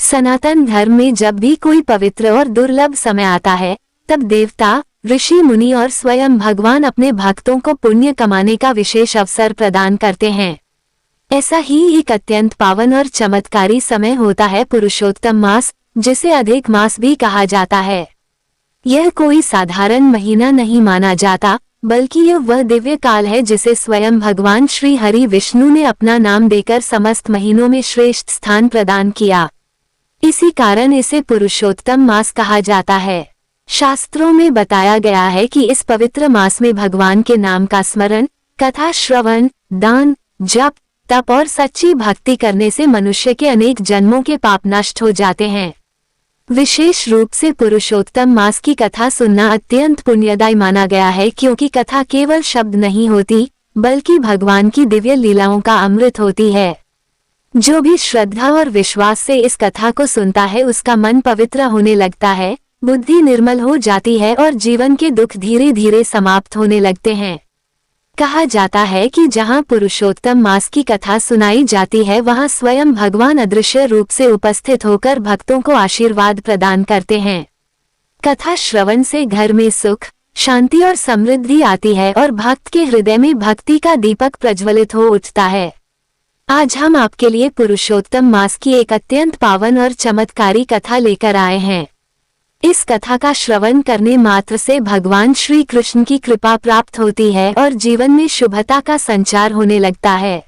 सनातन धर्म में जब भी कोई पवित्र और दुर्लभ समय आता है, तब देवता, ऋषि मुनि और स्वयं भगवान अपने भक्तों को पुण्य कमाने का विशेष अवसर प्रदान करते हैं। ऐसा ही एक अत्यंत पावन और चमत्कारी समय होता है पुरुषोत्तम मास, जिसे अधिक मास भी कहा जाता है। यह कोई साधारण महीना नहीं माना जाता, बल्कि यह वह दिव्य काल है जिसे स्वयं भगवान श्री हरि विष्णु ने अपना नाम देकर समस्त महीनों में श्रेष्ठ स्थान प्रदान किया। इसी कारण इसे पुरुषोत्तम मास कहा जाता है। शास्त्रों में बताया गया है कि इस पवित्र मास में भगवान के नाम का स्मरण, कथा श्रवण, दान, जप, तप और सच्ची भक्ति करने से मनुष्य के अनेक जन्मों के पाप नष्ट हो जाते हैं। विशेष रूप से पुरुषोत्तम मास की कथा सुनना अत्यंत पुण्यदायी माना गया है, क्योंकि कथा केवल शब्द नहीं होती, बल्कि भगवान की दिव्य लीलाओं का अमृत होती है। जो भी श्रद्धा और विश्वास से इस कथा को सुनता है, उसका मन पवित्र होने लगता है, बुद्धि निर्मल हो जाती है और जीवन के दुख धीरे धीरे समाप्त होने लगते हैं। कहा जाता है कि जहां पुरुषोत्तम मास की कथा सुनाई जाती है, वहां स्वयं भगवान अदृश्य रूप से उपस्थित होकर भक्तों को आशीर्वाद प्रदान करते हैं। कथा श्रवण से घर में सुख, शांति और समृद्धि आती है और भक्त के हृदय में भक्ति का दीपक प्रज्वलित हो उठता है। आज हम आपके लिए पुरुषोत्तम मास की एक अत्यंत पावन और चमत्कारी कथा लेकर आए हैं। इस कथा का श्रवण करने मात्र से भगवान श्री कृष्ण की कृपा प्राप्त होती है और जीवन में शुभता का संचार होने लगता है।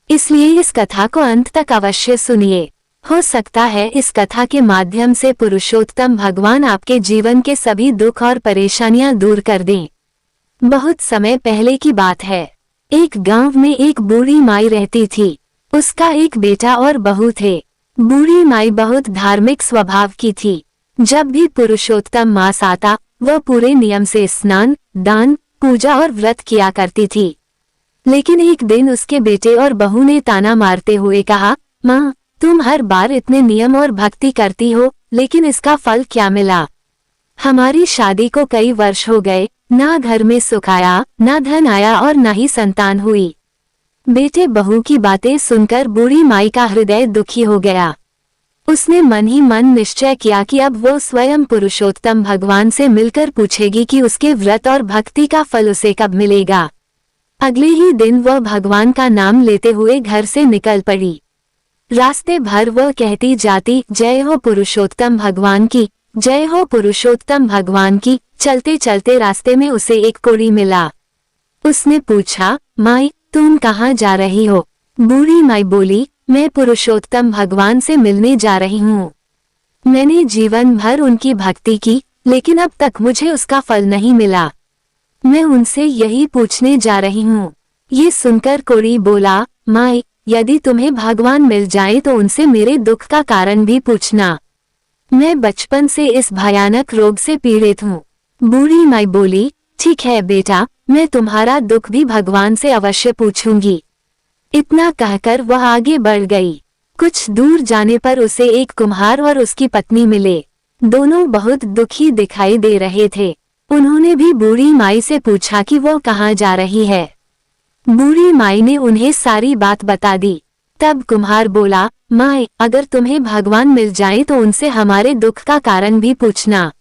इसलिए इस कथा को अंत तक अवश्य सुनिए। हो सकता है इस कथा के माध्यम से पुरुषोत्तम भगवान आपके जीवन के सभी दुख और परेशानियां दूर कर दें। बहुत समय पहले की बात है। एक गांव में एक बूढ़ी माई रहती थी। उसका एक बेटा और बहू थे। बूढ़ी माई बहुत धार्मिक स्वभाव की थी। जब भी पुरुषोत्तम मास आता, वह पूरे नियम से स्नान, दान, पूजा और व्रत किया करती थी। लेकिन एक दिन उसके बेटे और बहू ने ताना मारते हुए कहा, माँ, तुम हर बार इतने नियम और भक्ति करती हो, लेकिन इसका फल क्या मिला? हमारी शादी को कई वर्ष हो गए, ना घर में सुख आया, ना धन आया और ना ही संतान हुई। बेटे बहू की बातें सुनकर बूढ़ी माई का हृदय दुखी हो गया। उसने मन ही मन निश्चय किया कि अब वो स्वयं पुरुषोत्तम भगवान से मिलकर पूछेगी कि उसके व्रत और भक्ति का फल उसे कब मिलेगा। अगले ही दिन वह भगवान का नाम लेते हुए घर से निकल पड़ी। रास्ते भर वह कहती जाती, जय हो पुरुषोत्तम भगवान की, जय हो पुरुषोत्तम भगवान की। चलते चलते रास्ते में उसे एक कोढ़ी मिला। उसने पूछा, माई, तुम कहाँ जा रही हो? बूढ़ी माई बोली, मैं पुरुषोत्तम भगवान से मिलने जा रही हूँ। मैंने जीवन भर उनकी भक्ति की, लेकिन अब तक मुझे उसका फल नहीं मिला। मैं उनसे यही पूछने जा रही हूँ। ये सुनकर कोढ़ी बोला, माई, यदि तुम्हें भगवान मिल जाए तो उनसे मेरे दुख का कारण भी पूछना। मैं बचपन से इस भयानक रोग से पीड़ित हूँ। बूढ़ी माई बोली, ठीक है बेटा, मैं तुम्हारा दुख भी भगवान से अवश्य पूछूंगी। इतना कहकर वह आगे बढ़ गई। कुछ दूर जाने पर उसे एक कुम्हार और उसकी पत्नी मिले। दोनों बहुत दुखी दिखाई दे रहे थे। उन्होंने भी बूढ़ी माई से पूछा कि वो कहाँ जा रही है। बूढ़ी माई ने उन्हें सारी बात बता दी। तब कुम्हार बोला, माई, अगर तुम्हें भगवान मिल जाए तो उनसे हमारे दुख का कारण भी पूछना।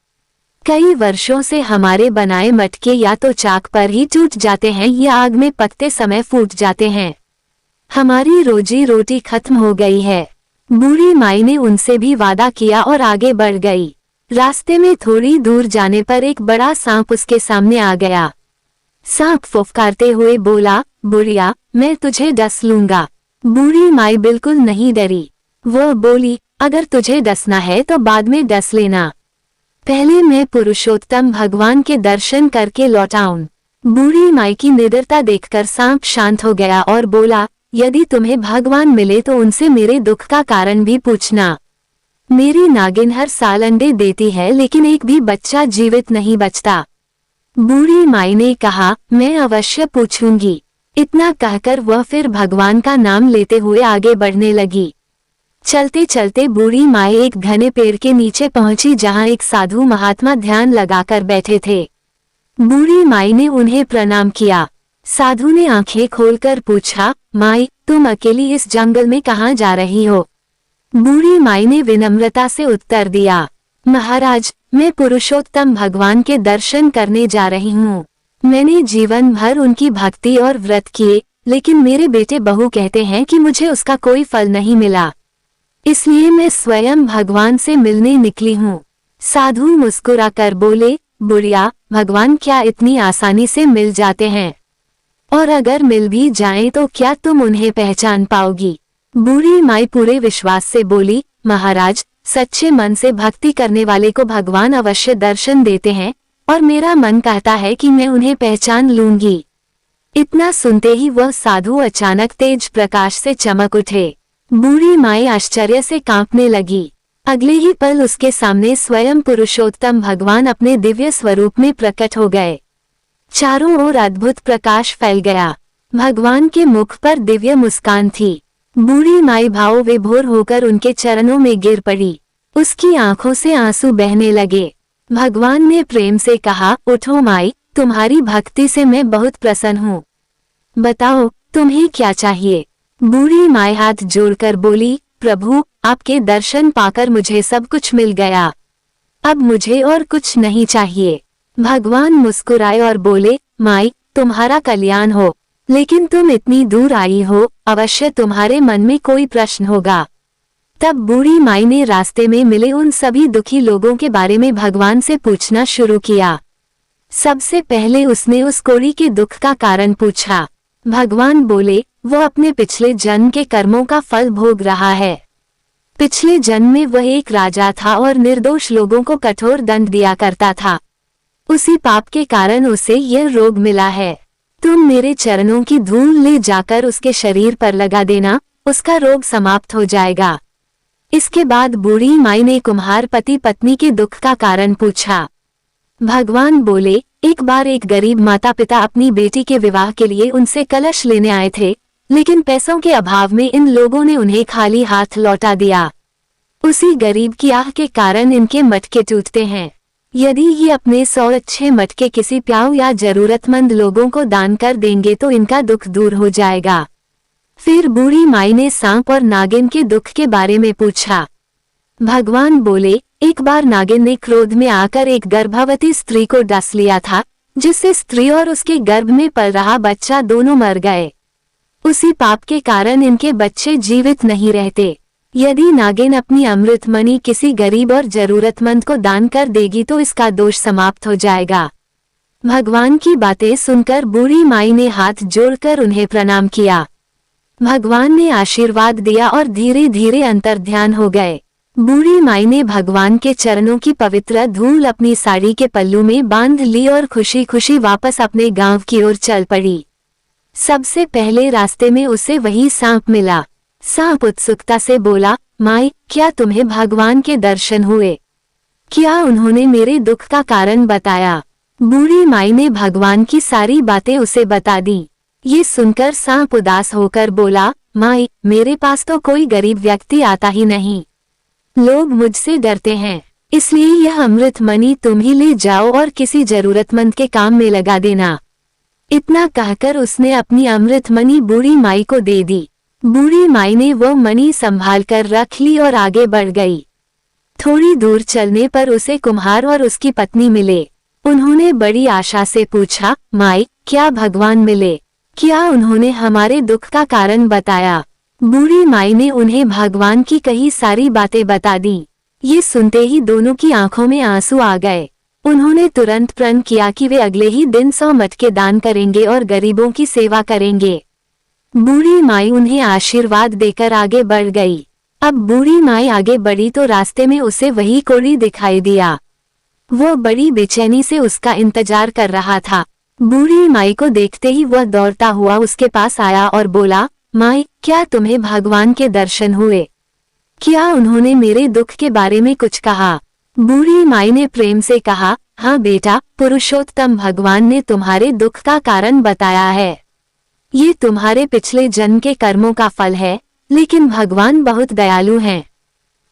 कई वर्षों से हमारे बनाए मटके या तो चाक पर ही टूट जाते हैं या आग में पकते समय फूट जाते हैं। हमारी रोजी रोटी खत्म हो गई है। बूढ़ी माई ने उनसे भी वादा किया और आगे बढ़ गई। रास्ते में थोड़ी दूर जाने पर एक बड़ा सांप उसके सामने आ गया। सांप फुफकारते हुए बोला, बुढ़िया, मैं तुझे डस लूंगा। बूढ़ी माई बिल्कुल नहीं डरी। वह बोली, अगर तुझे डसना है तो बाद में डस लेना, पहले मैं पुरुषोत्तम भगवान के दर्शन करके लौटाऊं। बूढ़ी माई की निडरता देखकर सांप शांत हो गया और बोला, यदि तुम्हें भगवान मिले तो उनसे मेरे दुख का कारण भी पूछना। मेरी नागिन हर साल अंडे देती है, लेकिन एक भी बच्चा जीवित नहीं बचता। बूढ़ी माई ने कहा, मैं अवश्य पूछूंगी। इतना कहकर वह फिर भगवान का नाम लेते हुए आगे बढ़ने लगी। चलते चलते बूढ़ी माई एक घने पेड़ के नीचे पहुंची, जहां एक साधु महात्मा ध्यान लगाकर बैठे थे। बूढ़ी माई ने उन्हें प्रणाम किया। साधु ने आंखें खोलकर पूछा, माई, तुम अकेली इस जंगल में कहाँ जा रही हो? बूढ़ी माई ने विनम्रता से उत्तर दिया, महाराज, मैं पुरुषोत्तम भगवान के दर्शन करने जा रही हूँ। मैंने जीवन भर उनकी भक्ति और व्रत किए, लेकिन मेरे बेटे बहू कहते हैं कि मुझे उसका कोई फल नहीं मिला, इसलिए मैं स्वयं भगवान से मिलने निकली हूँ। साधु मुस्कुराकर बोले, बुढ़िया, भगवान क्या इतनी आसानी से मिल जाते हैं? और अगर मिल भी जाएं तो क्या तुम उन्हें पहचान पाओगी? बूढ़ी माई पूरे विश्वास से बोली, महाराज, सच्चे मन से भक्ति करने वाले को भगवान अवश्य दर्शन देते हैं और मेरा मन कहता है कि मैं उन्हें पहचान लूंगी। इतना सुनते ही वह साधु अचानक तेज प्रकाश से चमक उठे। बूढ़ी माई आश्चर्य से कांपने लगी। अगले ही पल उसके सामने स्वयं पुरुषोत्तम भगवान अपने दिव्य स्वरूप में प्रकट हो गए। चारों ओर अद्भुत प्रकाश फैल गया। भगवान के मुख पर दिव्य मुस्कान थी। बूढ़ी माई भाव विभोर होकर उनके चरणों में गिर पड़ी। उसकी आंखों से आंसू बहने लगे। भगवान ने प्रेम से कहा, उठो माई, तुम्हारी भक्ति से मैं बहुत प्रसन्न हूँ। बताओ, तुम्हें क्या चाहिए? बूढ़ी माई हाथ जोड़कर बोली, प्रभु, आपके दर्शन पाकर मुझे सब कुछ मिल गया। अब मुझे और कुछ नहीं चाहिए। भगवान मुस्कुराए और बोले, माई, तुम्हारा कल्याण हो, लेकिन तुम इतनी दूर आई हो, अवश्य तुम्हारे मन में कोई प्रश्न होगा। तब बूढ़ी माई ने रास्ते में मिले उन सभी दुखी लोगों के बारे में भगवान से पूछना शुरू किया। सबसे पहले उसने उस कोढ़ी के दुख का कारण पूछा। भगवान बोले, वो अपने पिछले जन्म के कर्मों का फल भोग रहा है। पिछले जन्म में वह एक राजा था और निर्दोष लोगों को कठोर दंड दिया करता था। उसी पाप के कारण उसे यह रोग मिला है। तुम मेरे चरणों की धूल ले जाकर उसके शरीर पर लगा देना, उसका रोग समाप्त हो जाएगा। इसके बाद बूढ़ी माई ने कुम्हार पति पत्नी के दुख का कारण पूछा। भगवान बोले, एक बार एक गरीब माता पिता अपनी बेटी के विवाह के लिए उनसे कलश लेने आए थे, लेकिन पैसों के अभाव में इन लोगों ने उन्हें खाली हाथ लौटा दिया। उसी गरीब की आह के कारण इनके मटके टूटते हैं। यदि ये अपने 100 अच्छे मटके किसी प्याऊ या जरूरतमंद लोगों को दान कर देंगे तो इनका दुख दूर हो जाएगा। फिर बूढ़ी माई ने सांप और नागिन के दुख के बारे में पूछा। भगवान बोले, एक बार नागिन ने क्रोध में आकर एक गर्भवती स्त्री को डस लिया था, जिससे स्त्री और उसके गर्भ में पल रहा बच्चा दोनों मर गए। उसी पाप के कारण इनके बच्चे जीवित नहीं रहते। यदि नागिन अपनी अमृत मणि किसी गरीब और जरूरतमंद को दान कर देगी तो इसका दोष समाप्त हो जाएगा। भगवान की बातें सुनकर बूढ़ी माई ने हाथ जोड़कर उन्हें प्रणाम किया। भगवान ने आशीर्वाद दिया और धीरे धीरे अंतर्ध्यान हो गए। बूढ़ी माई ने भगवान के चरणों की पवित्र धूल अपनी साड़ी के पल्लू में बांध ली और खुशी खुशी वापस अपने गांव की ओर चल पड़ी। सबसे पहले रास्ते में उसे वही सांप मिला। सांप उत्सुकता से बोला, माई, क्या तुम्हें भगवान के दर्शन हुए? क्या उन्होंने मेरे दुख का कारण बताया? बूढ़ी माई ने भगवान की सारी बातें उसे बता दी। ये सुनकर सांप उदास होकर बोला, माई, मेरे पास तो कोई गरीब व्यक्ति आता ही नहीं। लोग मुझसे डरते हैं, इसलिए यह अमृत मणि तुम ही ले जाओ और किसी जरूरतमंद के काम में लगा देना। इतना कहकर उसने अपनी अमृत मणि बूढ़ी माई को दे दी। बूढ़ी माई ने वो मणि संभाल कर रख ली और आगे बढ़ गई। थोड़ी दूर चलने पर उसे कुम्हार और उसकी पत्नी मिले। उन्होंने बड़ी आशा से पूछा, माई, क्या भगवान मिले? क्या उन्होंने हमारे दुख का कारण बताया? बूढ़ी माई ने उन्हें भगवान की कई सारी बातें बता दी। ये सुनते ही दोनों की आंखों में आंसू आ गए। उन्होंने तुरंत प्रण किया कि वे अगले ही दिन 100 मटके दान करेंगे और गरीबों की सेवा करेंगे। बूढ़ी माई उन्हें आशीर्वाद देकर आगे बढ़ गई। अब बूढ़ी माई आगे बढ़ी तो रास्ते में उसे वही कोढ़ी दिखाई दिया। वो बड़ी बेचैनी से उसका इंतजार कर रहा था। बूढ़ी माई को देखते ही वह दौड़ता हुआ उसके पास आया और बोला, माई, क्या तुम्हें भगवान के दर्शन हुए? क्या उन्होंने मेरे दुख के बारे में कुछ कहा? बूढ़ी माई ने प्रेम से कहा, हाँ बेटा, पुरुषोत्तम भगवान ने तुम्हारे दुख का कारण बताया है। ये तुम्हारे पिछले जन्म के कर्मों का फल है, लेकिन भगवान बहुत दयालु हैं।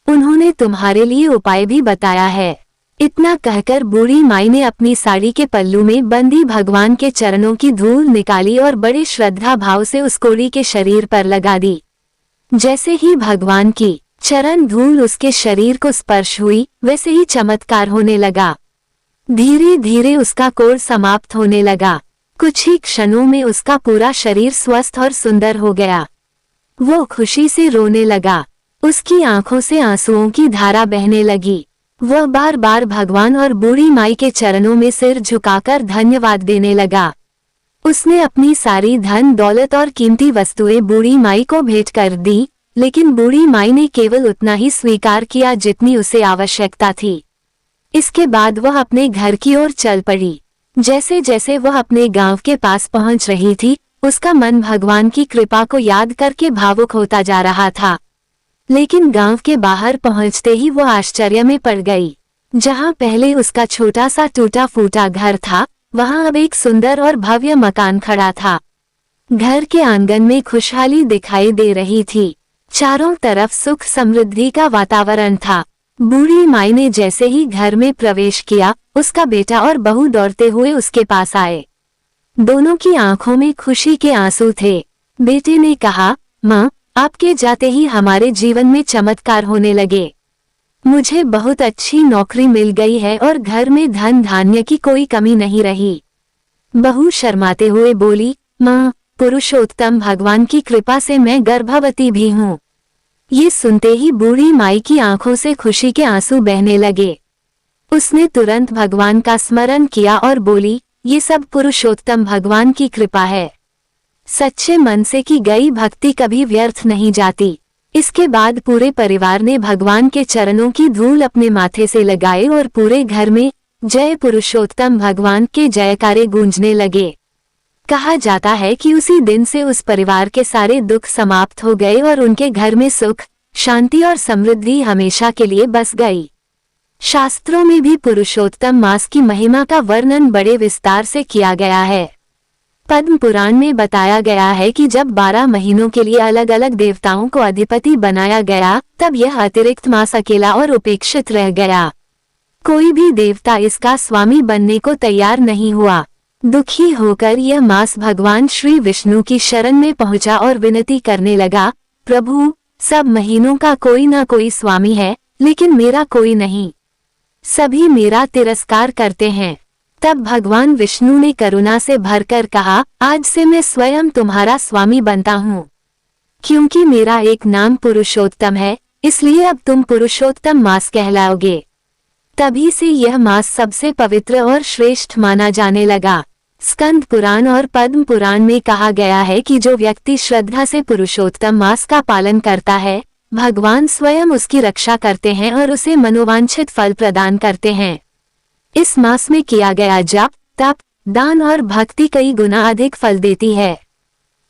उन्होंने तुम्हारे लिए उपाय भी बताया है। इतना कहकर बूढ़ी माई ने अपनी साड़ी के पल्लू में बंधी भगवान के चरणों की धूल निकाली और बड़े श्रद्धा भाव से उस कोढ़ी के शरीर पर लगा दी। जैसे ही भगवान की चरण धूल उसके शरीर को स्पर्श हुई, वैसे ही चमत्कार होने लगा। धीरे धीरे उसका कोढ़ समाप्त होने लगा। कुछ ही क्षणों में उसका पूरा शरीर स्वस्थ और सुंदर हो गया। वो खुशी से रोने लगा। उसकी आंखों से आंसुओं की धारा बहने लगी। वह बार बार भगवान और बूढ़ी माई के चरणों में सिर झुकाकर धन्यवाद देने लगा। उसने अपनी सारी धन दौलत और कीमती वस्तुएं बूढ़ी माई को भेंट कर दी, लेकिन बूढ़ी माई ने केवल उतना ही स्वीकार किया जितनी उसे आवश्यकता थी। इसके बाद वह अपने घर की ओर चल पड़ी। जैसे जैसे वह अपने गांव के पास पहुंच रही थी, उसका मन भगवान की कृपा को याद करके भावुक होता जा रहा था। लेकिन गांव के बाहर पहुंचते ही वह आश्चर्य में पड़ गई। जहां पहले उसका छोटा सा टूटा फूटा घर था, वहां अब एक सुंदर और भव्य मकान खड़ा था। घर के आंगन में खुशहाली दिखाई दे रही थी। चारों तरफ सुख समृद्धि का वातावरण था। बूढ़ी माई ने जैसे ही घर में प्रवेश किया, उसका बेटा और बहू दौड़ते हुए उसके पास आए। दोनों की आंखों में खुशी के आंसू थे। बेटे ने कहा, माँ, आपके जाते ही हमारे जीवन में चमत्कार होने लगे। मुझे बहुत अच्छी नौकरी मिल गई है और घर में धन धान्य की कोई कमी नहीं रही। बहू शर्माते हुए बोली, माँ, पुरुषोत्तम भगवान की कृपा से मैं गर्भवती भी हूँ। ये सुनते ही बूढ़ी माई की आंखों से खुशी के आंसू बहने लगे। उसने तुरंत भगवान का स्मरण किया और बोली, ये सब पुरुषोत्तम भगवान की कृपा है। सच्चे मन से की गई भक्ति कभी व्यर्थ नहीं जाती। इसके बाद पूरे परिवार ने भगवान के चरणों की धूल अपने माथे से लगाए और पूरे घर में जय पुरुषोत्तम भगवान के जयकारे गूंजने लगे। कहा जाता है कि उसी दिन से उस परिवार के सारे दुख समाप्त हो गए और उनके घर में सुख, शांति और समृद्धि हमेशा के लिए बस गई। शास्त्रों में भी पुरुषोत्तम मास की महिमा का वर्णन बड़े विस्तार से किया गया है। पद्म पुराण में बताया गया है कि जब 12 महीनों के लिए अलग अलग देवताओं को अधिपति बनाया गया, तब यह अतिरिक्त मास अकेला और उपेक्षित रह गया। कोई भी देवता इसका स्वामी बनने को तैयार नहीं हुआ। दुखी होकर यह मास भगवान श्री विष्णु की शरण में पहुंचा और विनती करने लगा, प्रभु, सब महीनों का कोई ना कोई स्वामी है, लेकिन मेरा कोई नहीं। सभी मेरा तिरस्कार करते हैं। तब भगवान विष्णु ने करुणा से भरकर कहा, आज से मैं स्वयं तुम्हारा स्वामी बनता हूँ। क्योंकि मेरा एक नाम पुरुषोत्तम है, इसलिए अब तुम पुरुषोत्तम मास कहलाओगे। तभी से यह मास सबसे पवित्र और श्रेष्ठ माना जाने लगा। स्कंद पुराण और पद्म पुराण में कहा गया है कि जो व्यक्ति श्रद्धा से पुरुषोत्तम मास का पालन करता है, भगवान स्वयं उसकी रक्षा करते हैं और उसे मनोवांछित फल प्रदान करते हैं। इस मास में किया गया जप, तप, दान और भक्ति कई गुना अधिक फल देती है।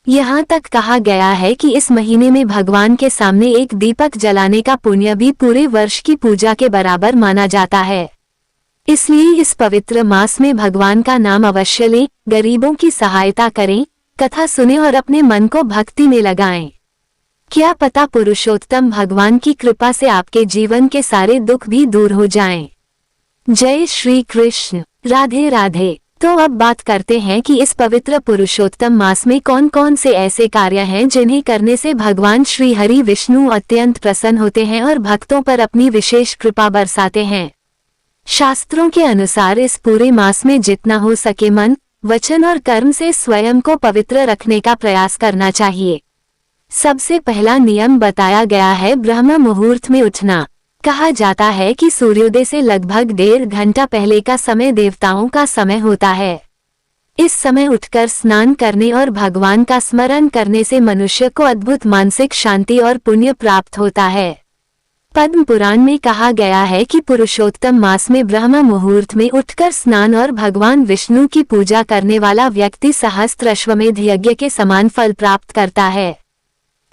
यहाँ तक कहा गया है कि इस महीने में भगवान के सामने एक दीपक जलाने का पुण्य भी पूरे वर्ष की पूजा के बराबर माना जाता है। इसलिए इस पवित्र मास में भगवान का नाम अवश्य लें, गरीबों की सहायता करें, कथा सुने और अपने मन को भक्ति में लगाएं। क्या पता पुरुषोत्तम भगवान की कृपा से आपके जीवन के सारे दुख भी दूर हो जाएं। जय श्री कृष्ण। राधे राधे। तो अब बात करते हैं कि इस पवित्र पुरुषोत्तम मास में कौन कौन से ऐसे कार्य हैं जिन्हें करने से भगवान श्री हरि विष्णु अत्यंत प्रसन्न होते हैं और भक्तों पर अपनी विशेष कृपा बरसाते हैं। शास्त्रों के अनुसार इस पूरे मास में जितना हो सके मन, वचन और कर्म से स्वयं को पवित्र रखने का प्रयास करना चाहिए। सबसे पहला नियम बताया गया है ब्रह्म मुहूर्त में उठना। कहा जाता है कि सूर्योदय से लगभग 1.5 घंटा पहले का समय देवताओं का समय होता है। इस समय उठकर स्नान करने और भगवान का स्मरण करने से मनुष्य को अद्भुत मानसिक शांति और पुण्य प्राप्त होता है। पद्म पुराण में कहा गया है कि पुरुषोत्तम मास में ब्रह्म मुहूर्त में उठकर स्नान और भगवान विष्णु की पूजा करने वाला व्यक्ति सहस्त्राश्वमेध यज्ञ के समान फल प्राप्त करता है।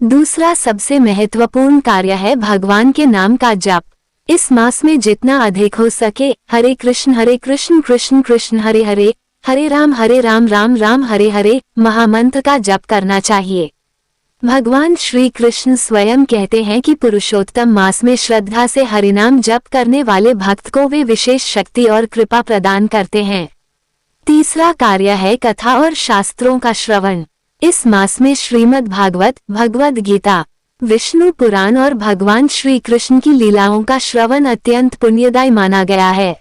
दूसरा सबसे महत्वपूर्ण कार्य है भगवान के नाम का जप। इस मास में जितना अधिक हो सके हरे कृष्ण कृष्ण कृष्ण हरे हरे, हरे राम राम राम हरे हरे महामंत्र का जप करना चाहिए। भगवान श्री कृष्ण स्वयं कहते हैं कि पुरुषोत्तम मास में श्रद्धा से हरिनाम जप करने वाले भक्त को वे विशेष शक्ति और कृपा प्रदान करते हैं। तीसरा कार्य है कथा और शास्त्रों का श्रवण। इस मास में श्रीमद् भागवत, भगवद गीता, विष्णु पुराण और भगवान श्री कृष्ण की लीलाओं का श्रवण अत्यंत पुण्यदायी माना गया है।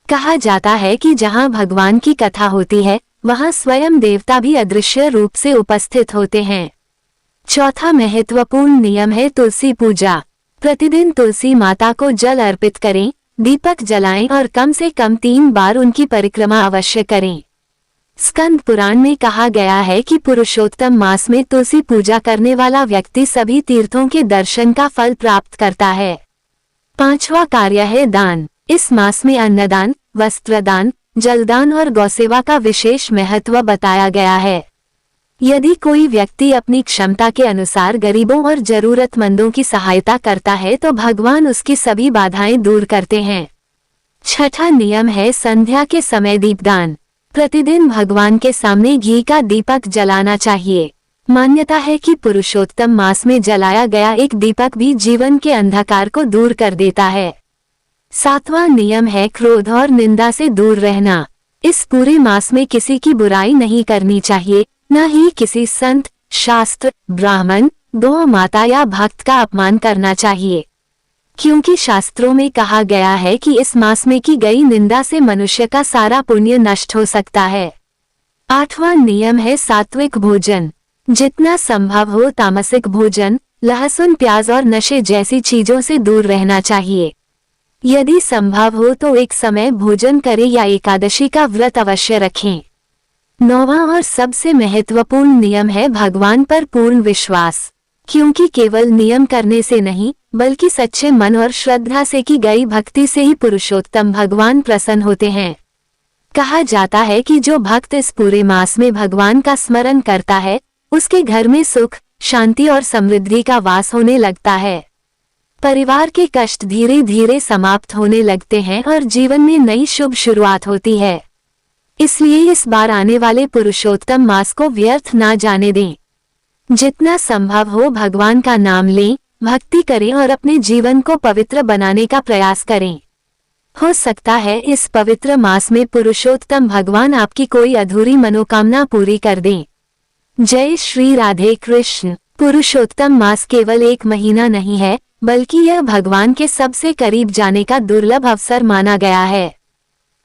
कहा जाता है कि जहां भगवान की कथा होती है वहां स्वयं देवता भी अदृश्य रूप से उपस्थित होते हैं। चौथा महत्वपूर्ण नियम है तुलसी पूजा। प्रतिदिन तुलसी माता को जल अर्पित करें, दीपक जलाएं और कम से कम 3 बार उनकी परिक्रमा अवश्य करें। स्कंद पुराण में कहा गया है कि पुरुषोत्तम मास में तुलसी पूजा करने वाला व्यक्ति सभी तीर्थों के दर्शन का फल प्राप्त करता है। 5वां कार्य है दान। इस मास में अन्नदान, वस्त्रदान, जलदान और गौसेवा का विशेष महत्व बताया गया है। यदि कोई व्यक्ति अपनी क्षमता के अनुसार गरीबों और जरूरतमंदों की सहायता करता है तो भगवान उसकी सभी बाधाएं दूर करते हैं। 6ठा नियम है संध्या के समय दीपदान। प्रतिदिन भगवान के सामने घी का दीपक जलाना चाहिए। मान्यता है कि पुरुषोत्तम मास में जलाया गया एक दीपक भी जीवन के अंधकार को दूर कर देता है। 7वां नियम है क्रोध और निंदा से दूर रहना। इस पूरे मास में किसी की बुराई नहीं करनी चाहिए, न ही किसी संत, शास्त्र, ब्राह्मण, गौ माता या भक्त का अपमान करना चाहिए, क्योंकि शास्त्रों में कहा गया है कि इस मास में की गई निंदा से मनुष्य का सारा पुण्य नष्ट हो सकता है। 8वां नियम है सात्विक भोजन। जितना संभव हो तामसिक भोजन, लहसुन, प्याज और नशे जैसी चीजों से दूर रहना चाहिए। यदि संभव हो तो एक समय भोजन करें या एकादशी का व्रत अवश्य रखें। 9वां और सबसे महत्वपूर्ण नियम है भगवान पर पूर्ण विश्वास, क्योंकि केवल नियम करने से नहीं बल्कि सच्चे मन और श्रद्धा से की गई भक्ति से ही पुरुषोत्तम भगवान प्रसन्न होते हैं। कहा जाता है कि जो भक्त इस पूरे मास में भगवान का स्मरण करता है उसके घर में सुख, शांति और समृद्धि का वास होने लगता है। परिवार के कष्ट धीरे धीरे समाप्त होने लगते हैं और जीवन में नई शुभ शुरुआत होती है। इसलिए इस बार आने वाले पुरुषोत्तम मास को व्यर्थ ना जाने दें। जितना संभव हो भगवान का नाम लें, भक्ति करें और अपने जीवन को पवित्र बनाने का प्रयास करें। हो सकता है इस पवित्र मास में पुरुषोत्तम भगवान आपकी कोई अधूरी मनोकामना पूरी कर दें। जय श्री राधे कृष्ण। पुरुषोत्तम मास केवल एक महीना नहीं है, बल्कि यह भगवान के सबसे करीब जाने का दुर्लभ अवसर माना गया है।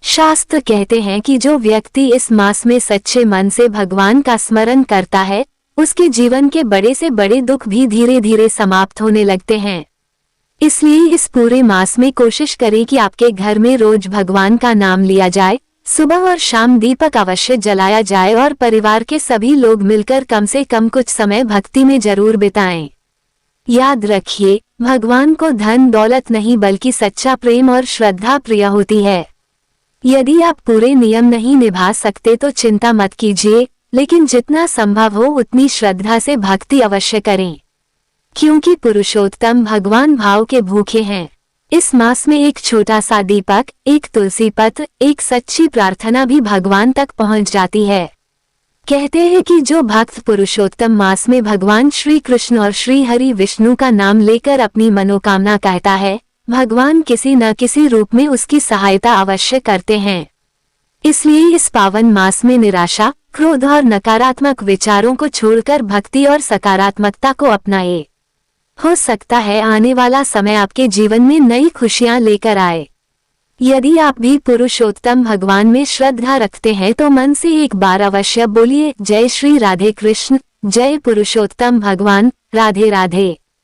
शास्त्र कहते हैं कि जो व्यक्ति इस मास में सच्चे मन से भगवान का स्मरण करता है उसके जीवन के बड़े से बड़े दुख भी धीरे धीरे समाप्त होने लगते हैं। इसलिए इस पूरे मास में कोशिश करें कि आपके घर में रोज भगवान का नाम लिया जाए, सुबह और शाम दीपक अवश्य जलाया जाए और परिवार के सभी लोग मिलकर कम से कम कुछ समय भक्ति में जरूर बिताएं। याद रखिए, भगवान को धन दौलत नहीं बल्कि सच्चा प्रेम और श्रद्धा प्रिय होती है। यदि आप पूरे नियम नहीं निभा सकते तो चिंता मत कीजिए, लेकिन जितना संभव हो उतनी श्रद्धा से भक्ति अवश्य करें, क्योंकि पुरुषोत्तम भगवान भाव के भूखे हैं। इस मास में एक छोटा सा दीपक, एक तुलसी पत्र, एक सच्ची प्रार्थना भी भगवान तक पहुंच जाती है। कहते हैं कि जो भक्त पुरुषोत्तम मास में भगवान श्री कृष्ण और श्री हरि विष्णु का नाम लेकर अपनी मनोकामना कहता है, भगवान किसी न किसी रूप में उसकी सहायता अवश्य करते हैं। इसलिए इस पावन मास में निराशा, क्रोध और नकारात्मक विचारों को छोड़कर भक्ति और सकारात्मकता को अपनाएं। हो सकता है आने वाला समय आपके जीवन में नई खुशियां लेकर आए। यदि आप भी पुरुषोत्तम भगवान में श्रद्धा रखते हैं तो मन से एक बार अवश्य बोलिए, जय श्री राधे कृष्ण, जय पुरुषोत्तम भगवान, राधे राधे।